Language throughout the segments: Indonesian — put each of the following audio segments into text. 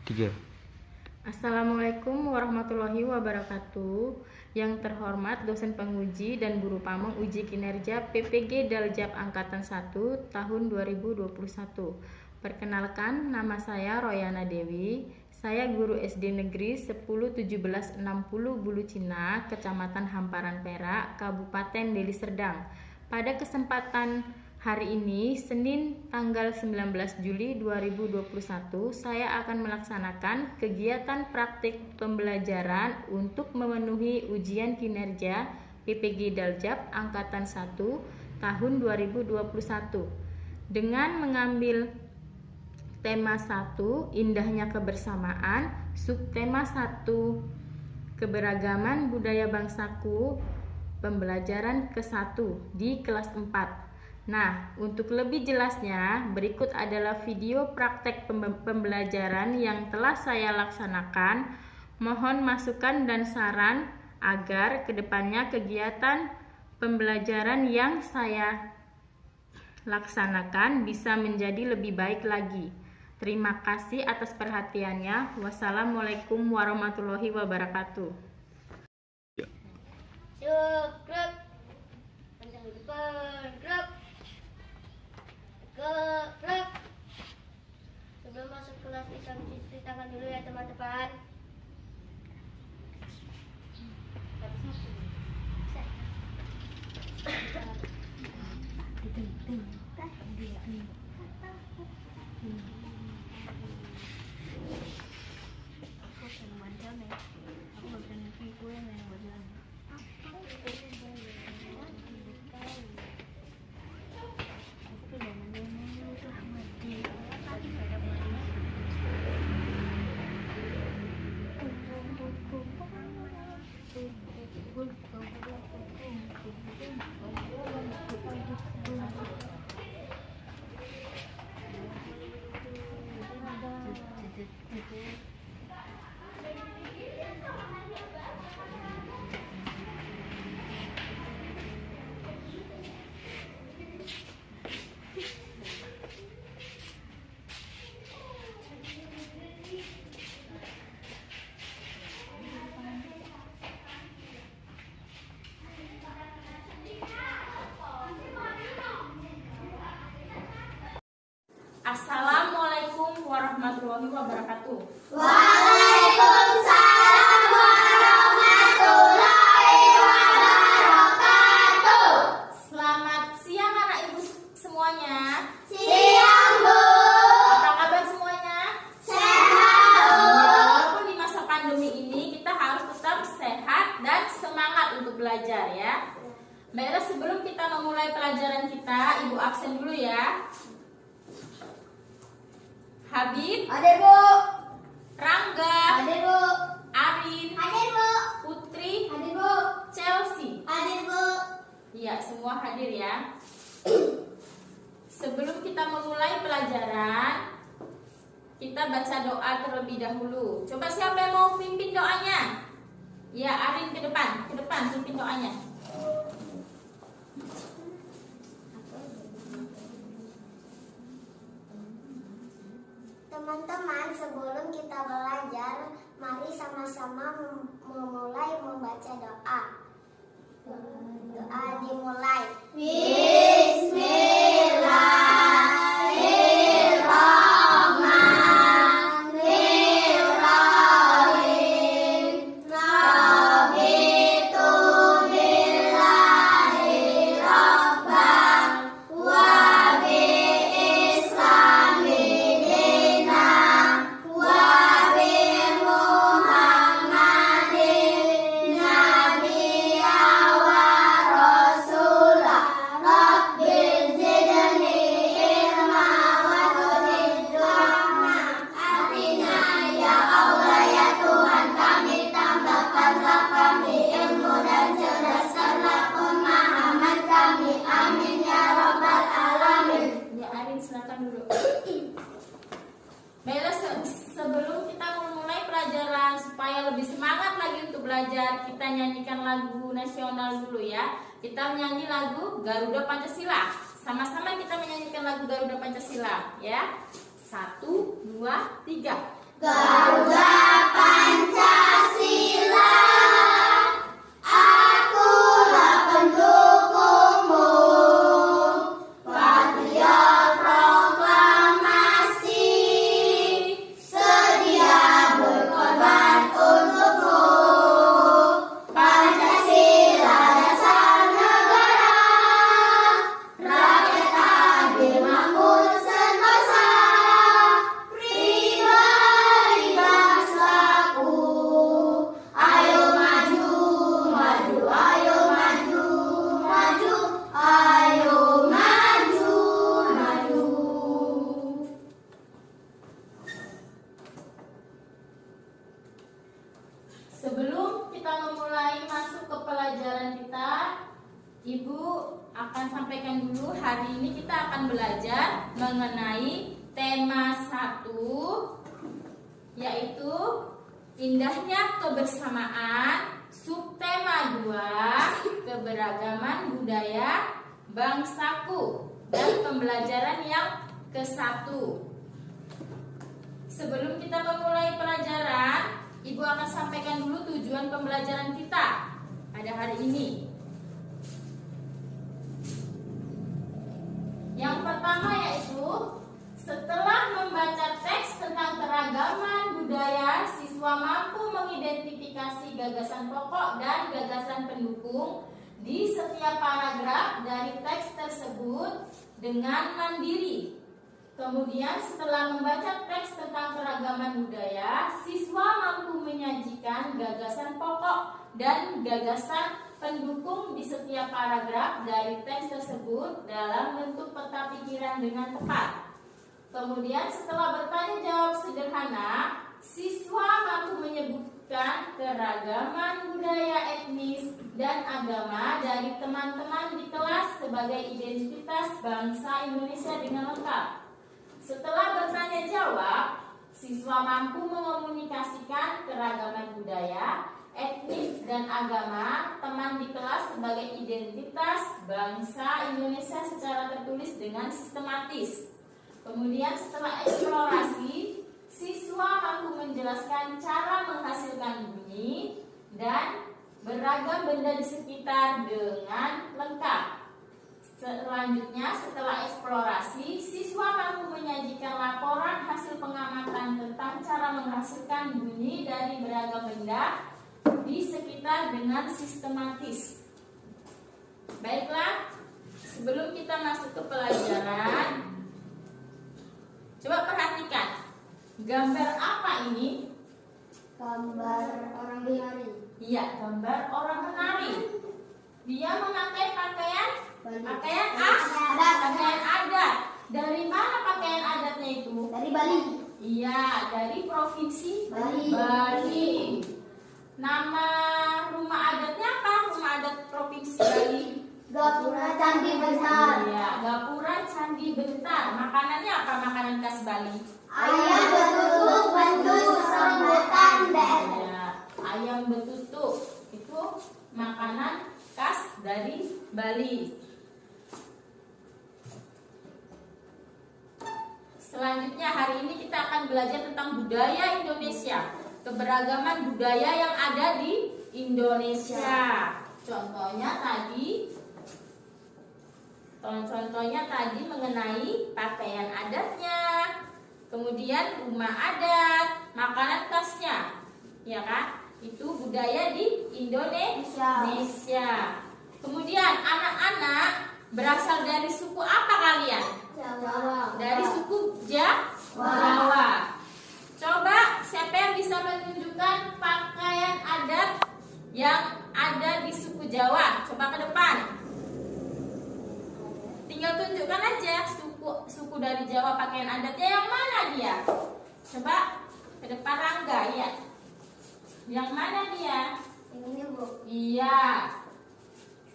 3. Assalamualaikum warahmatullahi wabarakatuh. Yang terhormat dosen penguji dan guru pamong uji kinerja PPG Daljab Angkatan 1 tahun 2021. Perkenalkan, nama saya Royana Dewi. Saya guru SD Negeri 101760 Bulu Cina, Kecamatan Hamparan Perak, Kabupaten Deli Serdang. Pada kesempatan hari ini, Senin tanggal 19 Juli 2021, saya akan melaksanakan kegiatan praktik pembelajaran untuk memenuhi ujian kinerja PPG Daljab Angkatan 1 tahun 2021 dengan mengambil tema 1, indahnya kebersamaan, subtema 1, keberagaman budaya bangsaku, pembelajaran ke-1 di kelas 4. Nah, untuk lebih jelasnya, berikut adalah video praktek pembelajaran yang telah saya laksanakan. Mohon masukan dan saran agar kedepannya kegiatan pembelajaran yang saya laksanakan bisa menjadi lebih baik lagi. Terima kasih atas perhatiannya. Wassalamualaikum warahmatullahi wabarakatuh. Gerak, panjang di depan, gerak, gerak. Sebelum masuk kelas kita mencuci tangan dulu ya teman-teman. Assalamualaikum warahmatullahi wabarakatuh. Waalaikumsalam warahmatullahi wabarakatuh. Selamat siang anak ibu semuanya. Siang, Bu. Apa kabar semuanya? Sehat, Bu. Walaupun di masa pandemi ini kita harus tetap sehat dan semangat untuk belajar ya. Baiklah, sebelum kita memulai pelajaran kita, ibu absen dulu ya. Habib, Hadir, Bu. Rangga, Hadir, Bu. Arin, Hadir, Bu. Putri, Hadir, Bu. Chelsea. Hadir, Bu. Iya, semua hadir ya. Sebelum kita memulai pelajaran, kita baca doa terlebih dahulu. Coba siapa yang mau pimpin doanya? Ya, Arin ke depan pimpin doanya. Teman-teman, sebelum kita belajar, mari sama-sama memulai membaca doa. Doa dimulai. Bismillahirrahmanirrahim. Raditu billahi rabban wa bi islami dinan wa bi Muhammadin nabiyyan wa rasulah. Rabbi zidni ilma wa zidni rahma. Atina ya Allah ya Tuhan kami, tambahkanlah kami ilmu dan cerdaskanlah pemahaman kami. Amin ya rabbal alamin. Ya, Arin silakan dulu. Baiklah, sebelum kita memulai pelajaran supaya lebih semangat lagi untuk belajar, kita nyanyikan lagu nasional dulu ya. Kita menyanyi lagu Garuda Pancasila. Sama-sama kita menyanyikan lagu Garuda Pancasila ya. 1, 2, 3. Garuda Pancasila, akulah pendukungmu. Patriot proklamasi, sedia berkorban untukmu. Pancasila dasar negara, rakyat adil makmur sentosa, pribadi bangsaku. Ayo maju, maju, ayo maju, maju, ayo maju, maju. Sebelum kita memulai masuk ke pelajaran kita, Ibu akan sampaikan dulu hari ini kita akan belajar mengenai tema 1, yaitu indahnya kebersamaan. Subtema 2, keberagaman budaya bangsaku, dan pembelajaran yang ke-1. Sebelum kita memulai pelajaran, Ibu akan sampaikan dulu tujuan pembelajaran kita pada hari ini. Yang pertama yaitu, setelah membaca teks tentang keragaman budaya, siswa mampu mengidentifikasi gagasan pokok dan gagasan pendukung di setiap paragraf dari teks tersebut dengan mandiri. Kemudian setelah membaca teks tentang keragaman budaya, siswa mampu menyajikan gagasan pokok dan gagasan pendukung di setiap paragraf dari teks tersebut dalam bentuk peta pikiran dengan tepat. Kemudian setelah bertanya jawab sederhana, siswa mampu menyebutkan keragaman budaya etnis dan agama dari teman-teman di kelas sebagai identitas bangsa Indonesia dengan lengkap. Setelah bertanya jawab, siswa mampu mengomunikasikan keragaman budaya, etnis, dan agama teman di kelas sebagai identitas bangsa Indonesia secara tertulis dengan sistematis. Kemudian setelah eksplorasi, siswa mampu menjelaskan cara menghasilkan bunyi dan beragam benda di sekitar dengan lengkap. Selanjutnya, setelah eksplorasi, siswa mampu menyajikan laporan hasil pengamatan tentang cara menghasilkan bunyi dari beragam benda di sekitar dengan sistematis. Baiklah, sebelum kita masuk ke pelajaran, coba perhatikan, gambar apa ini? Gambar orang menari. Iya, gambar orang menari. Dia memakai pakaian adat. Dari mana pakaian adatnya itu? Dari Bali. Iya, dari provinsi Bali. Nama rumah adatnya apa? Rumah adat provinsi Bali. Gapura Candi Bentar. Iya, Gapura Candi Bentar. Makanannya apa? Makanan khas Bali. Ayam betutuk bendus rambutan dan. Iya, ayam betutuk itu makanan khas dari Bali. Selanjutnya hari ini kita akan belajar tentang budaya Indonesia, keberagaman budaya yang ada di Indonesia. Contohnya tadi mengenai pakaian adatnya, kemudian rumah adat, makanan khasnya, ya kan? Itu budaya di Indonesia. Kemudian anak-anak berasal dari suku apa kalian? Jawa. Dari suku Jawa. Coba siapa yang bisa menunjukkan pakaian adat yang ada di suku Jawa? Coba ke depan. Tinggal tunjukkan aja suku dari Jawa pakaian adatnya yang mana dia? Coba ke depan Rangga, ya. Yang mana dia? Yang ini, Bu. Iya.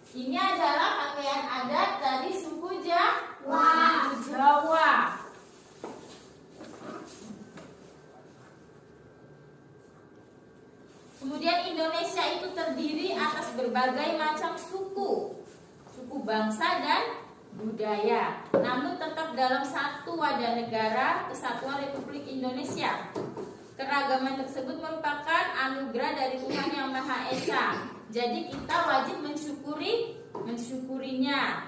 Ini adalah pakaian adat dari suku Jawa. Kemudian Indonesia itu terdiri atas berbagai macam suku bangsa dan budaya. Namun tetap dalam satu wadah negara, Kesatuan Republik Indonesia. keanekaragaman tersebut merupakan anugerah dari Tuhan Yang Maha Esa. Jadi kita wajib mensyukurinya.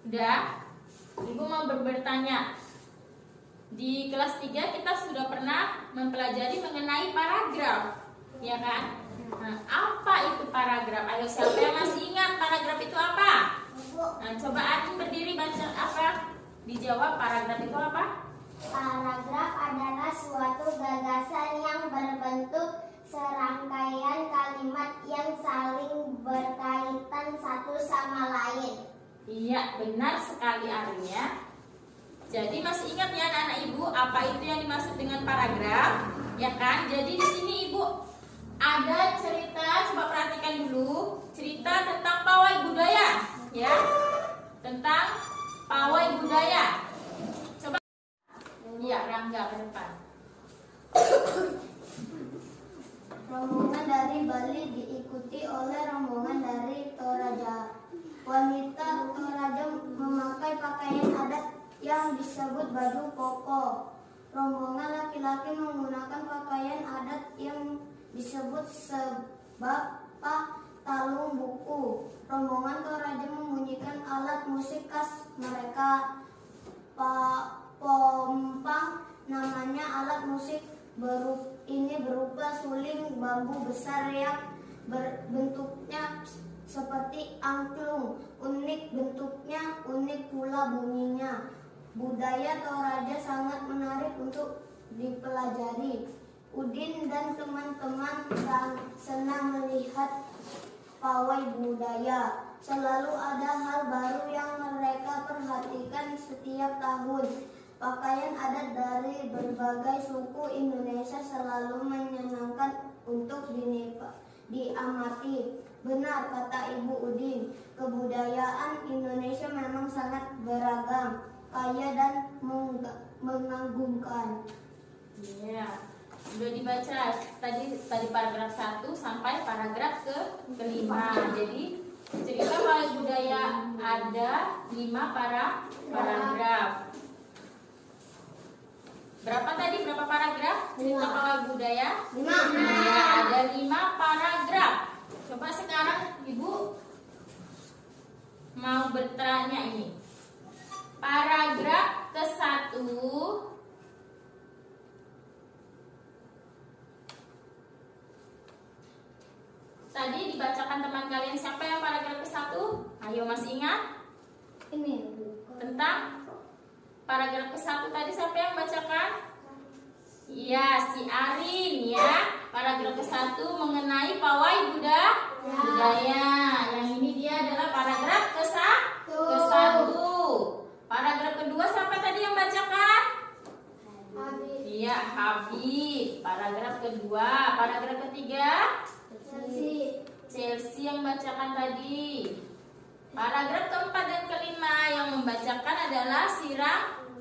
Udah? Ibu mau bertanya. Di kelas 3 kita sudah pernah mempelajari mengenai paragraf, ya kan? Nah, apa itu paragraf? Ayo, siapa yang masih ingat paragraf itu apa? Nah, coba Arin berdiri baca apa? Dijawab, paragraf itu apa? Paragraf adalah suatu gagasan yang berbentuk serangkaian kalimat yang saling berkaitan satu sama lain. Iya, benar sekali Arin ya. Jadi masih ingat ya anak-anak ibu apa itu yang dimaksud dengan paragraf? Ya kan? Jadi di sini ibu ada cerita, coba perhatikan dulu, cerita tentang pawai budaya, ya. Tentang pawai budaya. Coba. Iya, Rangga ke depan. Rombongan dari Bali diikuti oleh rombongan dari Toraja. Wanita Toraja memakai pakaian adat yang disebut baju koko. Rombongan laki-laki menggunakan pakaian adat yang disebut sebapa talung buku. Rombongan Toraja membunyikan alat musik khas mereka. Pompang namanya alat musik ini berupa suling bambu besar yang bentuknya seperti angklung. Unik bentuknya, unik pula bunyinya. Budaya Toraja sangat menarik untuk dipelajari. Udin dan teman-teman senang melihat pawai budaya. Selalu ada hal baru yang mereka perhatikan setiap tahun. Pakaian adat dari berbagai suku Indonesia selalu menyenangkan untuk diamati. Benar kata Ibu Udin, kebudayaan Indonesia memang sangat beragam, kaya dan mengagumkan. Iya, sudah dibaca tadi paragraf 1 sampai paragraf kelima. Jadi cerita pawai budaya ada 5 paragraf. Berapa paragraf? Cerita pawai budaya? 5. Ya, ada 5 paragraf. Coba sekarang Ibu mau bertanya ini. Paragraf ke-1 tadi dibacakan teman kalian, siapa yang paragraf ke-1? Ayo, masih ingat? Ini Tentang paragraf ke-1 tadi siapa yang bacakan? Iya, si Arin ya. Paragraf ke-1 mengenai pawai budaya. Yang ini dia adalah paragraf ke-1. Paragraf kedua siapa tadi yang bacakan? Iya, Habib. Paragraf kedua. Paragraf ketiga? Chelsea yang bacakan tadi. Paragraf keempat dan kelima yang membacakan adalah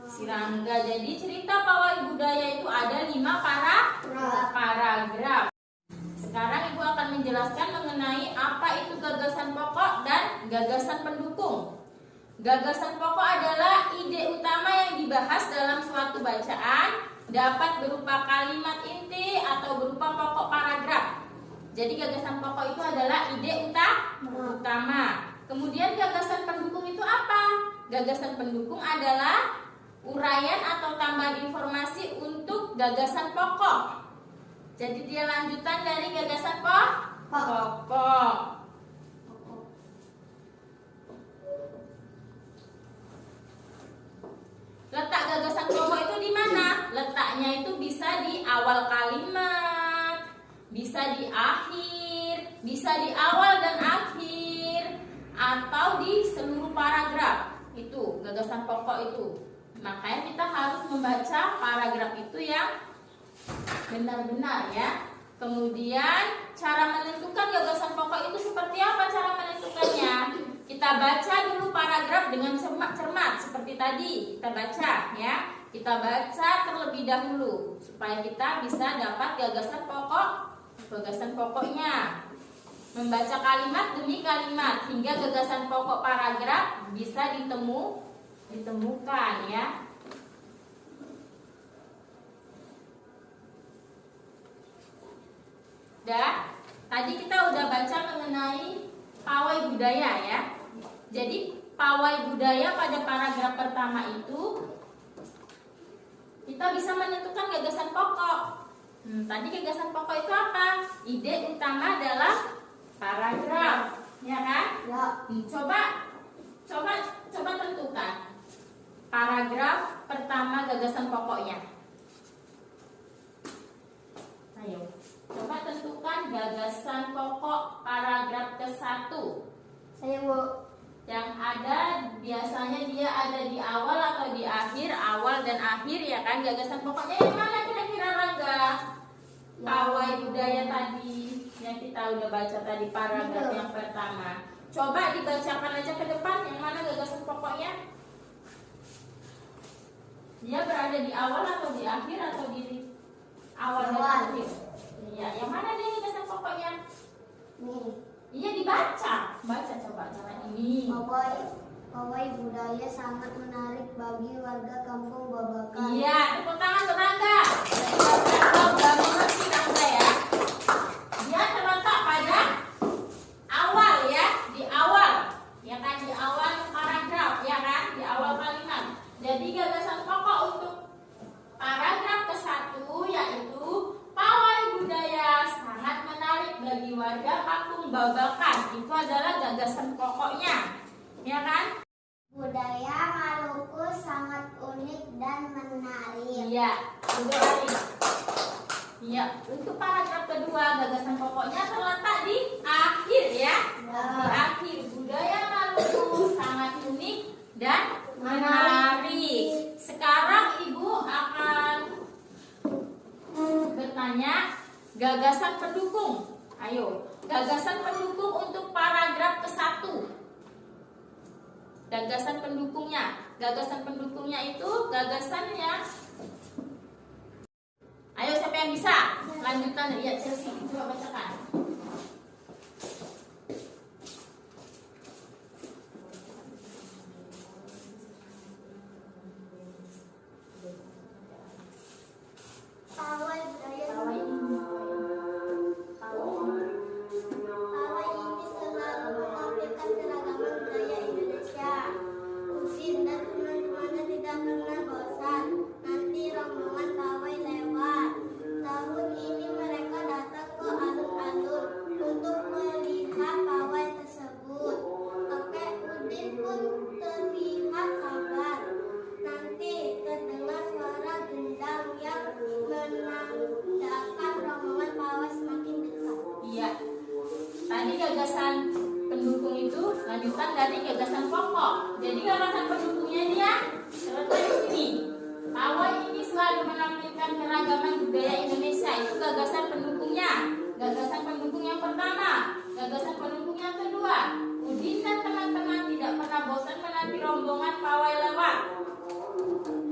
Sirangga. Jadi cerita pawai budaya itu ada 5 paragraf. Sekarang Ibu akan menjelaskan mengenai apa itu gagasan pokok dan gagasan pendukung. Gagasan pokok adalah ide utama yang dibahas dalam suatu bacaan, dapat berupa kalimat inti atau berupa pokok paragraf. Jadi gagasan pokok itu adalah ide utama. Kemudian gagasan pendukung itu apa? Gagasan pendukung adalah uraian atau tambahan informasi untuk gagasan pokok. Jadi dia lanjutan dari gagasan pokok. Letak gagasan pokok itu di mana? Letaknya itu bisa di awal kalimat, bisa di akhir, bisa di awal dan akhir, atau di seluruh paragraf. Itu gagasan pokok itu. Makanya kita harus membaca paragraf itu yang benar-benar ya. Kemudian cara menentukan gagasan pokok itu seperti apa cara menentukannya? Kita baca dulu paragraf dengan cermat seperti tadi kita baca ya. Kita baca terlebih dahulu supaya kita bisa dapat gagasan pokoknya. membaca kalimat demi kalimat hingga gagasan pokok paragraf bisa ditemukan ya. Tadi kita udah baca mengenai pawai budaya ya. Jadi pawai budaya pada paragraf pertama itu kita bisa menentukan gagasan pokok. Tadi gagasan pokok itu apa? Ide utama adalah paragraf, ya kan? Ya. Coba tentukan paragraf pertama gagasan pokoknya. Ayo, coba tentukan gagasan pokok paragraf ke-1. Saya mau. Yang ada biasanya dia ada di awal atau di akhir, awal dan akhir ya kan? Gagasan pokoknya yang mana kira-kira Rangga? Pawai budaya tadi yang kita udah baca tadi paragraf yang pertama. Coba dibacakan aja ke depan yang mana gagasan pokoknya. Dia berada di awal atau di akhir atau di awal dan akhir? Iya, yang mana dia gagasan pokoknya? Nih. Iya dibaca. Baca coba jangan ini. Pawai budaya sangat menarik bagi warga kampung Babakan. Iya, tepuk tangan untuk Rangga. Udah mengerti Rangga ya. Dia terletak pada awal ya, di awal. Ya kan, di awal paragraf ya kan, di awal kalimat. Jadi gagasan pokok untuk paragraf ke-1 yaitu pawai budaya sangat menarik bagi warga kampung Babakan. Itu adalah gagasan pokoknya. Ya kan? Budaya Maluku sangat unik dan menarik. Iya, betul. Iya, untuk paragraf kedua gagasan pokoknya terletak di akhir ya. Di akhir, budaya Maluku sangat unik dan menarik. Sekarang Ibu akan bertanya gagasan pendukung. Ayo, gagasan pendukung untuk paragraf ke-1. Gagasan pendukungnya. Gagasan pendukungnya itu gagasannya. Ayo siapa yang bisa? Lanjutan ya Chelsea. Coba bacakan. Pawai budaya Pawai ini. Pawai ini selalu menampilkan keragaman budaya Indonesia. Udin dan teman-temannya tidak pernah bosan. Nanti rombongan pawai lewat. Tahun ini mereka datang ke alun-alun untuk melihat pawai tersebut. Kakek Udin pun terlihat sabar. Nanti terdengar suara gendang yang menandakan rombongan pawai semakin dekat. Iya. Tadi gagasan pendukung itu lanjutan dari gagasan pokok. Jadi gagasan pendukungnya dia terletak di sini. Pawai ini selalu menampilkan keragaman budaya Indonesia. Itu gagasan pendukungnya. Gagasan pendukung yang pertama. Gagasan pendukung yang kedua. Udin dan teman-teman tidak pernah bosan menanti rombongan pawai lewat.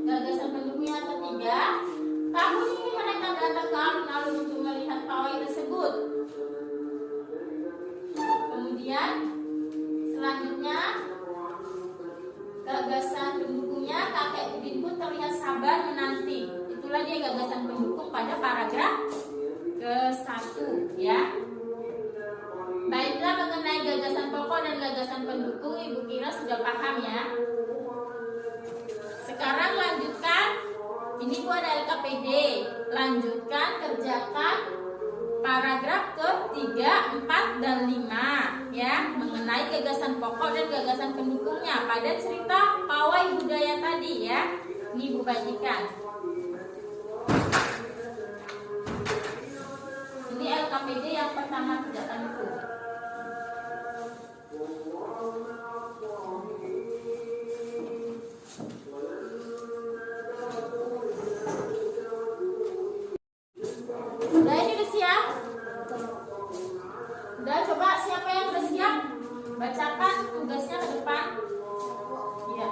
Gagasan pendukung yang ketiga. Tahun ini mereka datang ke alun-alun untuk melihat pawai tersebut. Kemudian selanjutnya gagasan pendukungnya kakek Udin pun terlihat sabar menanti. Itulah dia gagasan pendukung pada paragraf ke-1 ya. Baiklah, mengenai gagasan pokok dan gagasan pendukung Ibu kira sudah paham ya. Sekarang lanjutkan. Ini Bu ada LKPD. Lanjutkan kerjakan paragraf ke-3, 4, dan 5 ya, mengenai gagasan pokok dan gagasan pendukungnya pada cerita pawai budaya tadi ya. Ini Bu bagikan. Ini LKPD yang pertama kerjakan itu. Udah, ini udah siap? Udah, coba siapa yang udah siap? Bacakan tugasnya ke depan. Iya.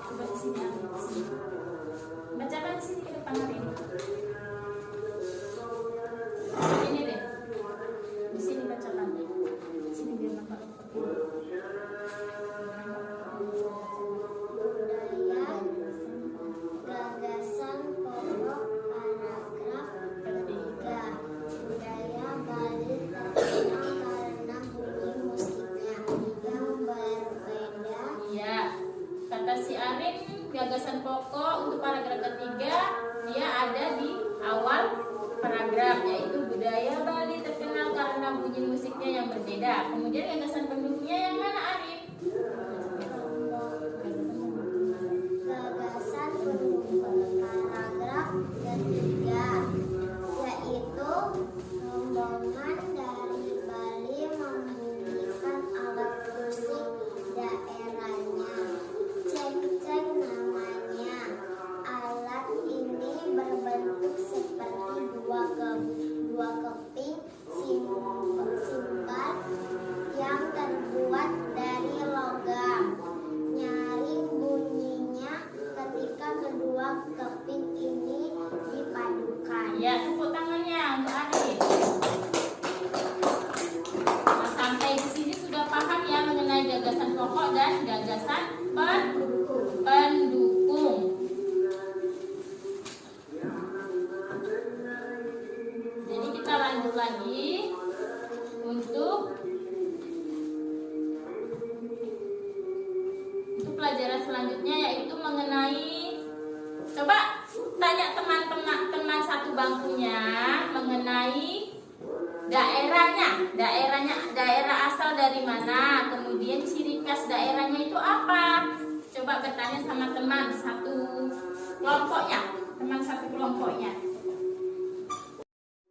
Coba di sini, di sini. Bacakan di sini ke depan hari ini. Ini deh. gagasan pokok untuk paragraf ketiga dia ada di awal paragraf, yaitu budaya Bali terkenal karena bunyi musiknya yang berbeda. Kemudian gagasan pendukungnya yang mana, Arif? Gagasan pendukung paragraf ketiga yaitu rombongan dari Bali membunyikan alat musik daerahnya. Ceng-ceng namanya. Alat ini berbentuk seperti dua keping simpan yang terbuat dari logam. Nyaring bunyinya ketika kedua keping ini dipadukan. Ya, tepuk tangannya untuk Arif. Nah, sampai di sini sudah paham ya mengenai gagasan pokok dan gagasan pendukung. Jadi kita lanjut lagi untuk pelajaran selanjutnya, yaitu mengenai, coba tanya teman satu bangkunya mengenai daerah asal dari mana, kemudian ciri khas daerahnya itu apa. Coba bertanya sama teman satu kelompoknya.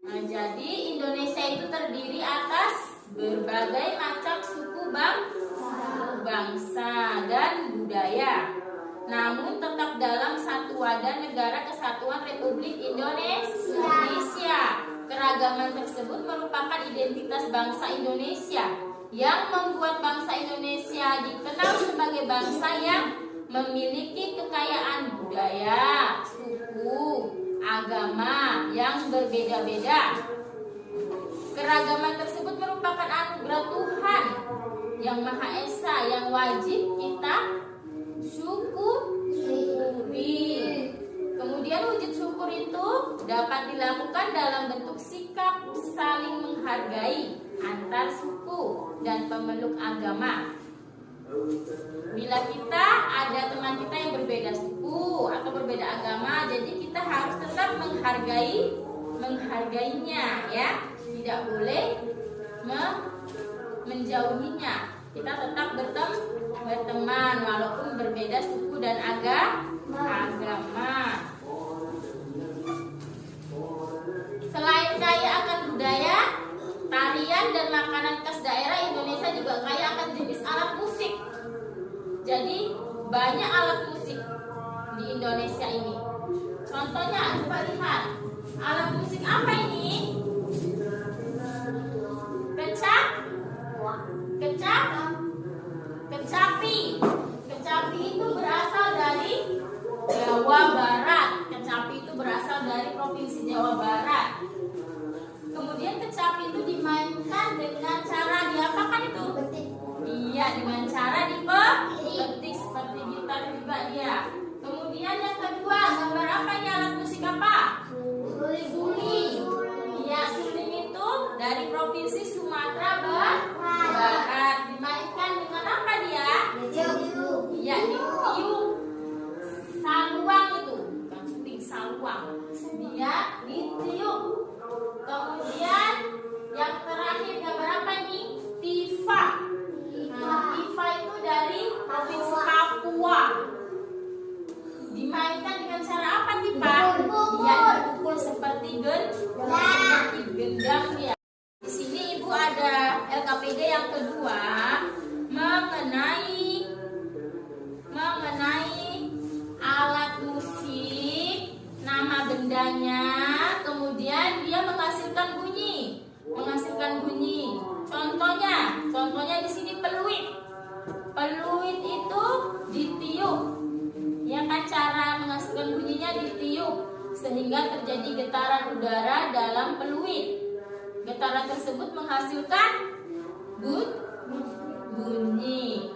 Nah, jadi Indonesia itu terdiri atas berbagai macam suku bangsa dan budaya, namun tetap dalam satu wadah negara kesatuan Republik Indonesia. Keragaman tersebut merupakan identitas bangsa Indonesia yang membuat bangsa Indonesia dikenal sebagai bangsa yang memiliki kekayaan budaya, suku, agama yang berbeda-beda. Keragaman tersebut merupakan anugerah Tuhan yang Maha Esa yang wajib kita syukuri. Kemudian wujud syukur itu dapat dilakukan dalam bentuk sikap saling menghargai antar suku dan pemeluk agama. Bila kita ada teman kita yang berbeda suku atau berbeda agama, jadi kita harus tetap menghargainya ya. Tidak boleh menjauhinya. Kita tetap berteman walaupun berbeda suku dan agama. Selain kaya akan budaya, tarian dan makanan khas daerah, Indonesia juga kaya akan jenis alat musik. Jadi banyak alat musik di Indonesia ini. Contohnya, coba lihat. Alat musik apa ini? Kecapi. Kecapi itu berasal dari Jawa Barat. Kecapi itu berasal dari provinsi Jawa Barat. Kemudian kecapi itu dimainkan dengan cara diapakan itu? Iya, dengan cara dipetik seperti gitar juga dia. Kemudian yang kedua, gambar apa ini, alat musik apa? Suling. Iya, suling itu dari provinsi Sumatera Barat. Dimainkan dengan apa dia? Iya, ditiup. Saluang itu, bukan suling, saluang. Dia ditiup. Kemudian yang terakhir gambar apa ini? Tifa. Nah, tifa itu dari provinsi Papua. Dimainkan dengan cara apa tifa? Dia dipukul seperti gendang dia. Di sini Ibu ada LKPD yang kedua mengenai alat musik, nama bendanya, kemudian dia menghasilkan bunyi. Contohnya di sini peluit. Peluit itu ditiup. Ya kan, cara menghasilkan bunyinya ditiup sehingga terjadi getaran udara dalam peluit. Getaran tersebut menghasilkan bunyi.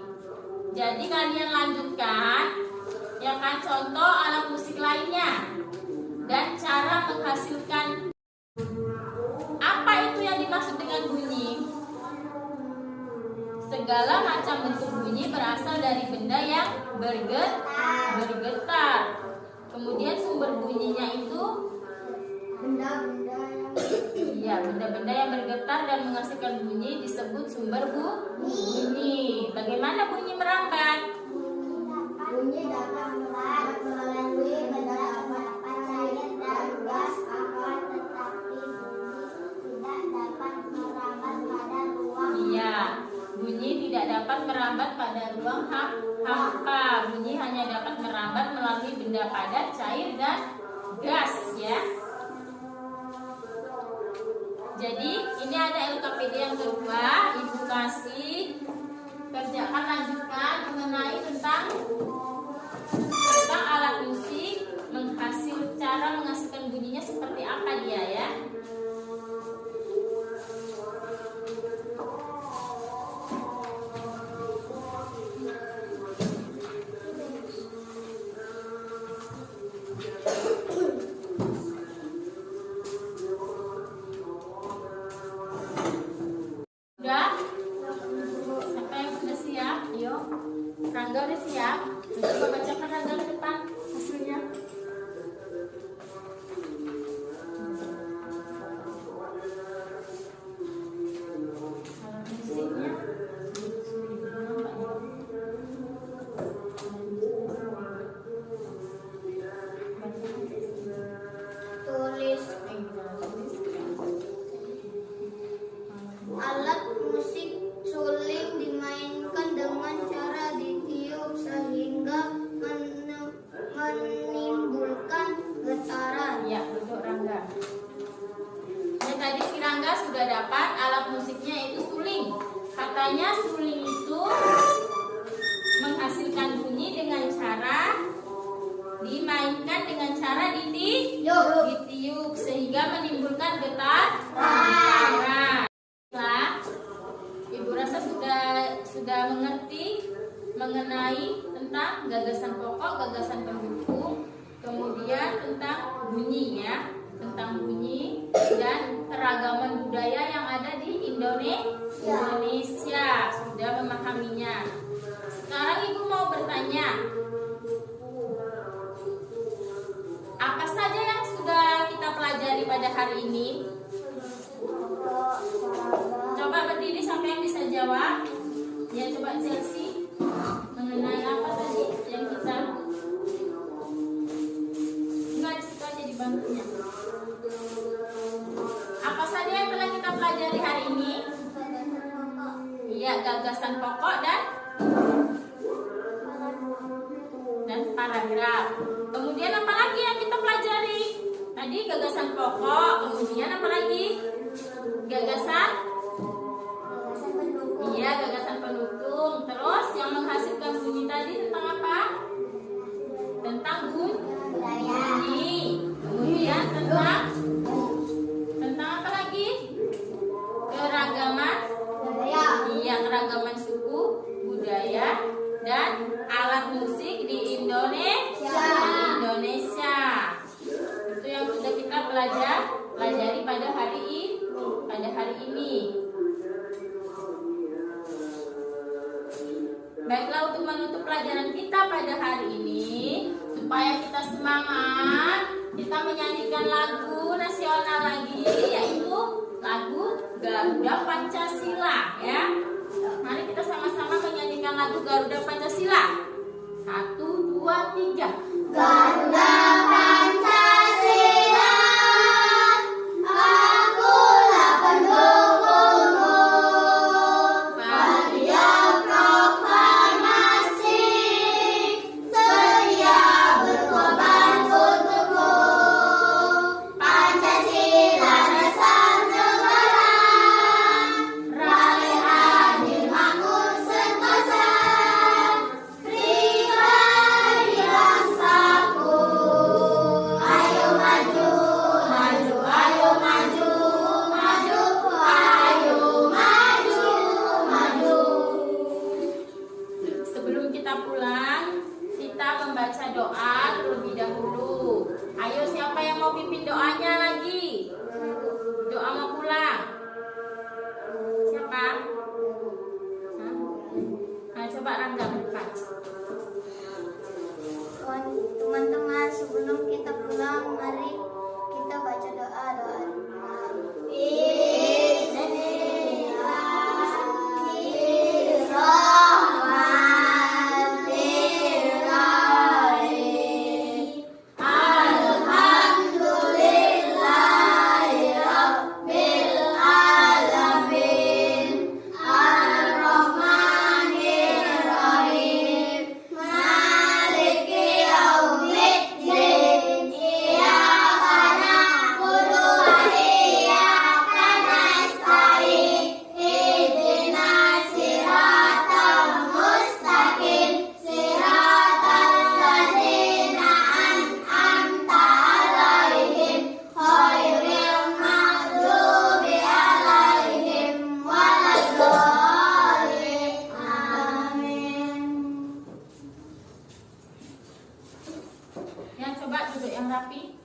Jadi kalian lanjutkan ya kan, contoh alat musik lainnya dan cara menghasilkan. Apa itu yang dimaksud dengan bunyi? Segala macam bentuk bunyi berasal dari benda yang bergetar. Kemudian sumber bunyinya itu benda-benda yang bergetar dan menghasilkan bunyi disebut sumber bunyi. Bagaimana bunyi merambat? Bunyi dapat merambat melalui beberapa cair dan gas akan, tetapi bunyi tidak dapat merambat pada ruang. Iya, bunyi tidak dapat merambat pada ruang hampa. Bunyi hanya dapat merambat melalui benda padat, cair dan gas, ya. Jadi ini ada LKPD yang kedua, Ibu kasih kerjakan lanjutkan mengenai tentang alat musik, cara menghasilkan bunyinya seperti apa dia, ya. Udah? Siapa yang sudah siap? Ayo. Rangga udah siap? Coba bacakan Rangga ke depan hasilnya. Alat musiknya. Tulis. Alat musik suling dimainkan dengan cara ditiup sehingga menimbulkan getaran. Ya, duduk Rangga. Ya, tadi si Rangga sudah dapat alat musiknya itu suling. Katanya suling itu menghasilkan bunyi dengan cara dimainkan dengan cara ditiup sehingga menimbulkan getaran. Ibu rasa sudah mengerti mengenai tentang gagasan pokok, gagasan pendukung, kemudian tentang bunyi, ya, tentang bunyi dan keragaman budaya yang ada di Indonesia. Sudah memahaminya. Sekarang Ibu mau bertanya, apa saja yang sudah kita pelajari pada hari ini? Coba berdiri sampai yang bisa jawab. Ya, coba Chelsea, mengenai apa tadi yang kita enggak di situ aja di bangkunya. Apa saja yang telah kita pelajari hari ini? Iya, gagasan pokok dan paragraf. Kemudian apa lagi yang kita pelajari? Tadi gagasan pokok, kemudian apa lagi? Gagasan pendukung. Terus yang menghasilkan bunyi tadi tentang apa? Tentang bunyi. Kemudian tentang apa lagi? Keragaman budaya. Iya, keragaman suku, budaya dan alat musik di Indonesia. Itu yang sudah kita pelajari pada hari ini. Baiklah, untuk menutup pelajaran kita pada hari ini, supaya kita semangat, kita menyanyikan lagu nasional lagi, yaitu lagu Garuda Pancasila, ya. Mari kita sama-sama menyanyikan lagu Garuda Pancasila. 1, 2, 3. Garuda Pancasila, akulah pendukungmu. Bariau proklamasi, setia berkorban untukmu. Pancasila dasar negara, rakyat adil makmur sentosa. Pribadi rasaku, ayo maju, maju, ayo maju, maju, ayo maju, maju. Sebelum kita pulang, kita membaca doa terlebih dahulu. Ayo, siapa yang mau pimpin doanya lagi? Doa mau pulang. Siapa? Hah? Nah, coba Rangga buka. Teman-teman, sebelum kita pulang, mari kita baca doa Ya, coba duduk yang rapi.